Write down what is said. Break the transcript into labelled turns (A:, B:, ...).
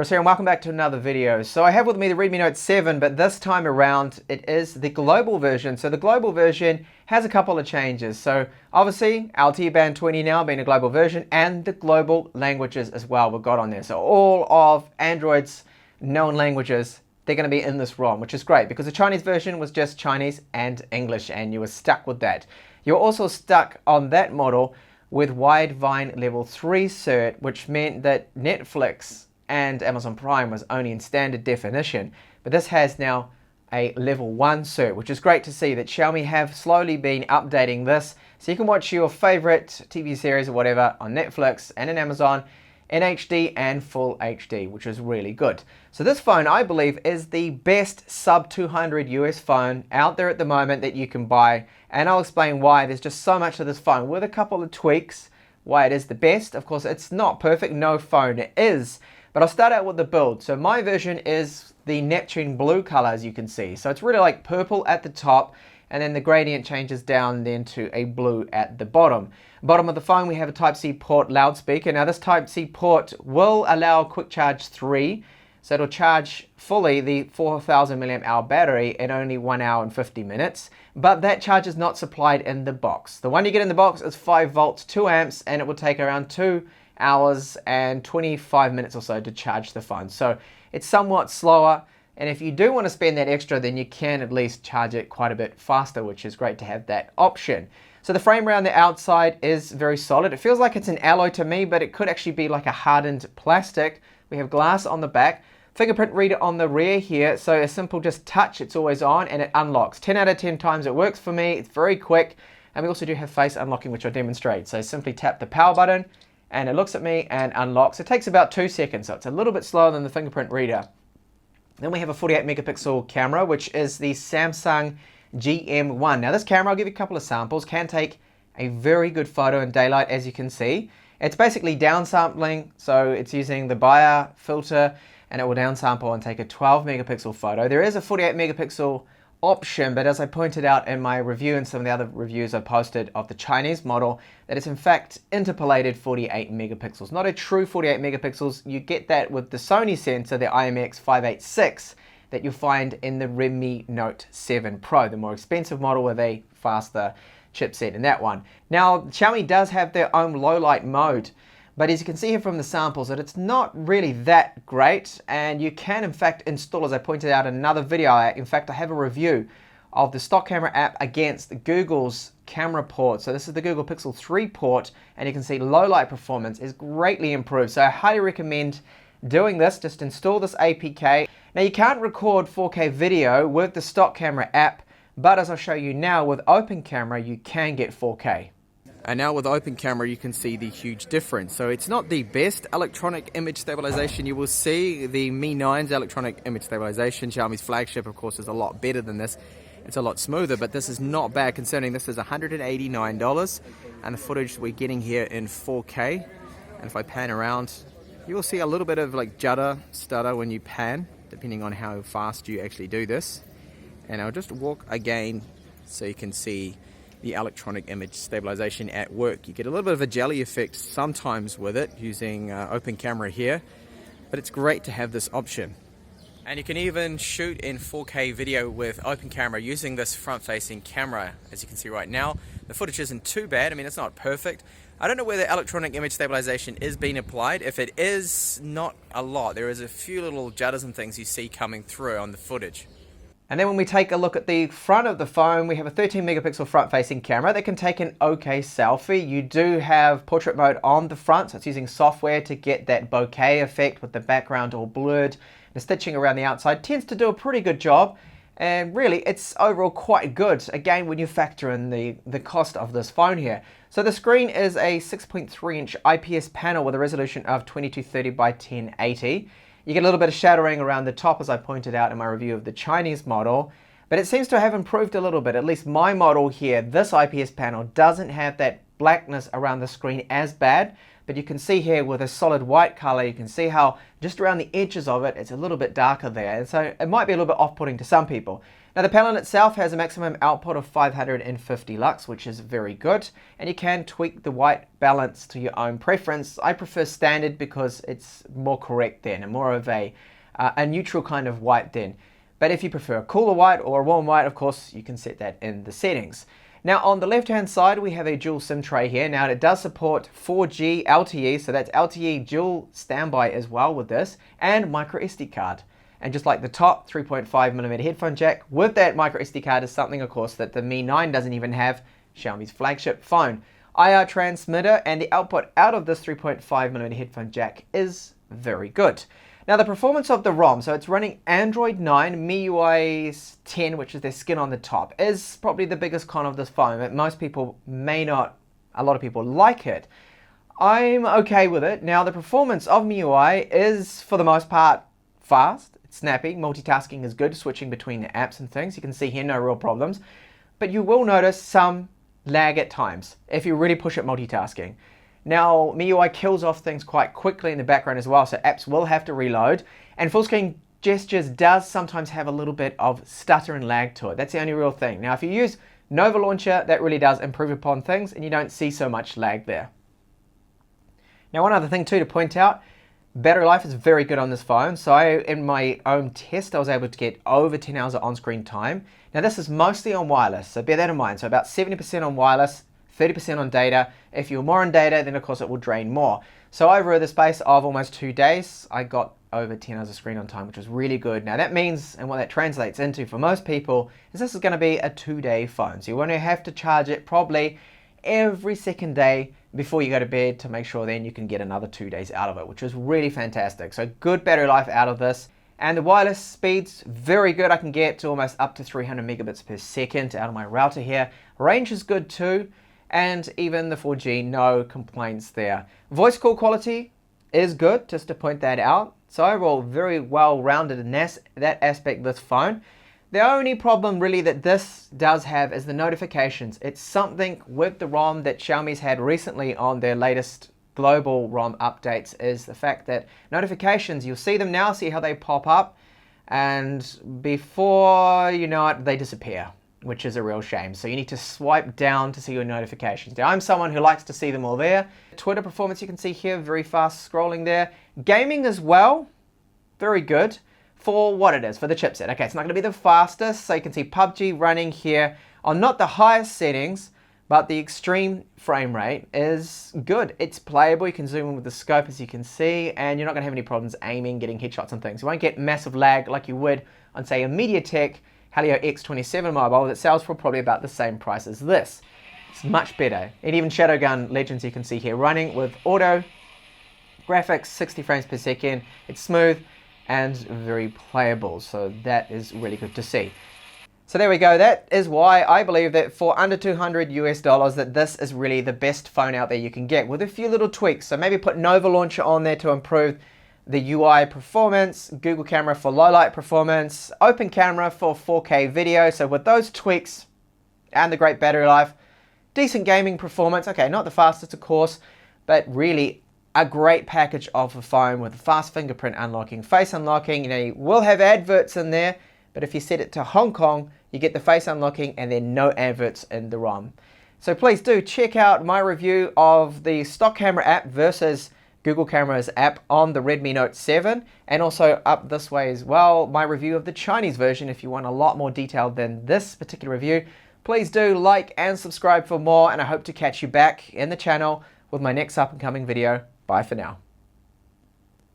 A: Chris here and welcome back to another video. So I have with me the Redmi Note 7, but this time around it is the global version. So the global version has a couple of changes. So obviously LTE band 20 now being a global version, and the global languages as well we've got on there. So all of Android's known languages, they're going to be in this ROM, which is great because the Chinese version was just Chinese and English and you were stuck with that. You're also stuck on that model with Widevine level 3 cert, which meant that Netflix and Amazon Prime was only in standard definition, but this has now a level 1 cert, which is great to see that Xiaomi have slowly been updating this so you can watch your favorite TV series or whatever on Netflix and in Amazon in HD and full HD, which is really good. So this phone, I believe, is the best sub 200 US phone out there at the moment that you can buy, and I'll explain why. There's just so much of this phone with a couple of tweaks why it is the best. Of course, it's not perfect, no phone is. But I'll start out with the build. So my version is the Neptune blue color, as you can see. So it's really like purple at the top, and then the gradient changes down then to a blue at the bottom. Bottom of the phone, we have a Type-C port loudspeaker. Now this Type-C port will allow Quick Charge 3. So it'll charge fully the 4,000 mAh battery in only 1 hour and 50 minutes. But that charge is not supplied in the box. The one you get in the box is 5 volts, 2 amps, and it will take around 2 hours and 25 minutes or so to charge the phone. So it's somewhat slower, and if you do want to spend that extra, then you can at least charge it quite a bit faster, which is great to have that option. So the frame around the outside is very solid. It feels like it's an alloy to me, but it could actually be like a hardened plastic. We have glass on the back, fingerprint reader on the rear here, so a simple just touch, it's always on and it unlocks. 10 out of 10 times it works for me. It's very quick, and we also do have face unlocking, which I'll demonstrate. So simply tap the power button and it looks at me and unlocks. It takes about 2 seconds, so it's a little bit slower than the fingerprint reader. Then we have a 48 megapixel camera, which is the Samsung GM1. Now this camera, I'll give you a couple of samples, can take a very good photo in daylight, as you can see. It's basically downsampling, so it's using the Bayer filter and it will downsample and take a 12 megapixel photo. There is a 48 megapixel option, but as I pointed out in my review and some of the other reviews I posted of the Chinese model, that it's in fact interpolated 48 megapixels. Not a true 48 megapixels. You get that with the Sony sensor, the IMX586, that you'll find in the Redmi Note 7 Pro, the more expensive model with a faster chipset in that one. Now, Xiaomi does have their own low light mode, but as you can see here from the samples, that it's not really that great, and you can in fact install, as I pointed out in another video, in fact I have a review of the stock camera app against Google's camera port. So this is the Google Pixel 3 port, and you can see low light performance is greatly improved. So I highly recommend doing this. Just install this APK. Now you can't record 4K video with the stock camera app, but as I'll show you now, with Open Camera you can get 4K. And now with Open Camera you can see the huge difference. So it's not the best electronic image stabilization you will see. The Mi 9's electronic image stabilization, Xiaomi's flagship, of course, is a lot better than this. It's a lot smoother, but this is not bad concerning this is $189, and the footage we're getting here in 4K. And if I pan around, you will see a little bit of like stutter when you pan, depending on how fast you actually do this. And I'll just walk again so you can see the electronic image stabilization at work. You get a little bit of a jelly effect sometimes with it using Open Camera here, but it's great to have this option. And you can even shoot in 4K video with Open Camera using this front-facing camera. As you can see right now, the footage isn't too bad. I mean, it's not perfect. I don't know whether electronic image stabilization is being applied. If it is, not a lot. There is a few little judders and things you see coming through on the footage. And then when we take a look at the front of the phone, we have a 13 megapixel front-facing camera that can take an okay selfie. You do have portrait mode on the front, so it's using software to get that bokeh effect with the background all blurred. The stitching around the outside tends to do a pretty good job, and really it's overall quite good, again when you factor in the cost of this phone here. So the screen is a 6.3 inch IPS panel with a resolution of 2230 by 1080. You get a little bit of shadowing around the top, as I pointed out in my review of the Chinese model, but it seems to have improved a little bit. At least my model here, this IPS panel doesn't have that blackness around the screen as bad, but you can see here with a solid white color, you can see how just around the edges of it, it's a little bit darker there, and so it might be a little bit off-putting to some people. Now the panel itself has a maximum output of 550 lux, which is very good, and you can tweak the white balance to your own preference. I prefer standard because it's more correct then, and more of a neutral kind of white then. But if you prefer a cooler white or a warm white, of course, you can set that in the settings. Now on the left-hand side, we have a dual SIM tray here. Now it does support 4G LTE, so that's LTE dual standby as well with this, and micro SD card. And just like the top 3.5mm headphone jack, with that micro SD card is something, of course, that the Mi 9 doesn't even have, Xiaomi's flagship phone. IR transmitter, and the output out of this 3.5mm headphone jack is very good. Now the performance of the ROM, so it's running Android 9, MIUI 10, which is their skin on the top, is probably the biggest con of this phone, but most people may not, a lot of people like it. I'm okay with it. Now the performance of MIUI is, for the most part, fast, it's snappy, multitasking is good, switching between the apps and things. You can see here no real problems, but you will notice some lag at times if you really push it multitasking. Now, MIUI kills off things quite quickly in the background as well, so apps will have to reload. And full screen gestures does sometimes have a little bit of stutter and lag to it. That's the only real thing. Now, if you use Nova Launcher, that really does improve upon things, and you don't see so much lag there. Now, one other thing too to point out, battery life is very good on this phone. So in my own test, I was able to get over 10 hours of on-screen time. Now, this is mostly on wireless, so bear that in mind. So about 70% on wireless, 30% on data. If you're more on data, then of course it will drain more. So over the space of almost 2 days, I got over 10 hours of screen on time, which was really good. Now that means, and what that translates into for most people, is this is going to be a 2-day phone. So you won't have to charge it probably every second day before you go to bed to make sure then you can get another 2 days out of it, which is really fantastic. So good battery life out of this. And the wireless speeds, very good. I can get to almost up to 300 megabits per second out of my router here. Range is good too. And even the 4G, no complaints there. Voice call quality is good, just to point that out. So overall, very well rounded in that aspect of this phone. The only problem really that this does have is the notifications. It's something with the ROM that Xiaomi's had recently on their latest global ROM updates, is the fact that notifications, you'll see them now, see how they pop up, and before you know it, they disappear, which is a real shame. So you need to swipe down to see your notifications. Now, I'm someone who likes to see them all there. Twitter performance, you can see here, very fast scrolling there. Gaming as well, very good for what it is, for the chipset. Okay, it's not gonna be the fastest, so you can see PUBG running here on not the highest settings, but the extreme frame rate is good. It's playable, you can zoom in with the scope as you can see, and you're not gonna have any problems aiming, getting headshots and things. You won't get massive lag like you would on, say, a MediaTek Helio X27 mobile that sells for probably about the same price as this. It's much better. And even Shadowgun Legends you can see here running with auto graphics, 60 frames per second. It's smooth and very playable, so that is really good to see. So there we go. That is why I believe that for under $200 US that this is really the best phone out there you can get, with a few little tweaks. So maybe put Nova Launcher on there to improve the UI performance, Google Camera for low light performance, Open Camera for 4K video. So with those tweaks and the great battery life, decent gaming performance. Okay, not the fastest of course, but really a great package of a phone with fast fingerprint unlocking, face unlocking. You know, you will have adverts in there, but if you set it to Hong Kong, you get the face unlocking and then no adverts in the ROM. So please do check out my review of the stock camera app versus Google Camera's app on the Redmi Note 7, and also up this way as well, my review of the Chinese version. If you want a lot more detail than this particular review, please do like and subscribe for more, and I hope to catch you back in the channel with my next up and coming video. Bye for now.